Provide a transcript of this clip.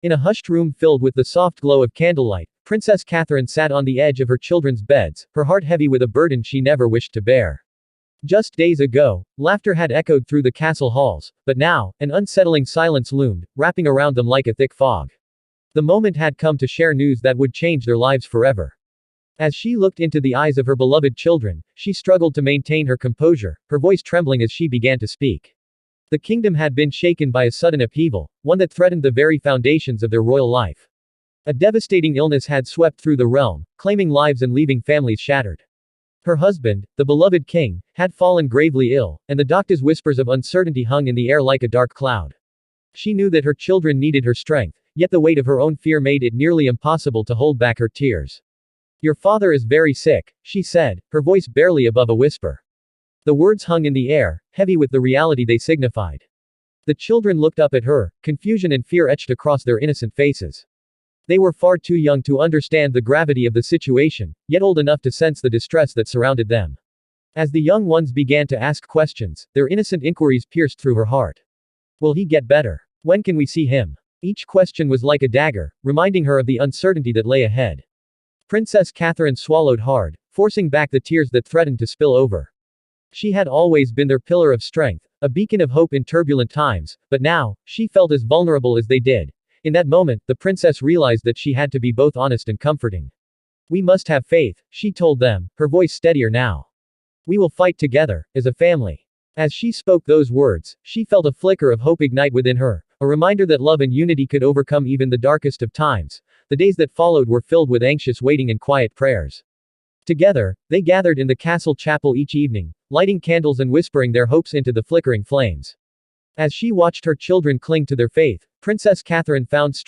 In a hushed room filled with the soft glow of candlelight, Princess Catherine sat on the edge of her children's beds, her heart heavy with a burden she never wished to bear. Just days ago, laughter had echoed through the castle halls, but now, an unsettling silence loomed, wrapping around them like a thick fog. The moment had come to share news that would change their lives forever. As she looked into the eyes of her beloved children, she struggled to maintain her composure, her voice trembling as she began to speak. The kingdom had been shaken by a sudden upheaval, one that threatened the very foundations of their royal life. A devastating illness had swept through the realm, claiming lives and leaving families shattered. Her husband, the beloved king, had fallen gravely ill, and the doctor's whispers of uncertainty hung in the air like a dark cloud. She knew that her children needed her strength, yet the weight of her own fear made it nearly impossible to hold back her tears. "Your father is very sick," she said, her voice barely above a whisper. The words hung in the air, heavy with the reality they signified. The children looked up at her, confusion and fear etched across their innocent faces. They were far too young to understand the gravity of the situation, yet old enough to sense the distress that surrounded them. As the young ones began to ask questions, their innocent inquiries pierced through her heart. "Will he get better? When can we see him?" Each question was like a dagger, reminding her of the uncertainty that lay ahead. Princess Catherine swallowed hard, forcing back the tears that threatened to spill over. She had always been their pillar of strength, a beacon of hope in turbulent times, but now, she felt as vulnerable as they did. In that moment, the princess realized that she had to be both honest and comforting. "We must have faith," she told them, her voice steadier now. "We will fight together, as a family." As she spoke those words, she felt a flicker of hope ignite within her, a reminder that love and unity could overcome even the darkest of times. The days that followed were filled with anxious waiting and quiet prayers. Together, they gathered in the castle chapel each evening, lighting candles and whispering their hopes into the flickering flames. As she watched her children cling to their faith, Princess Catherine found strength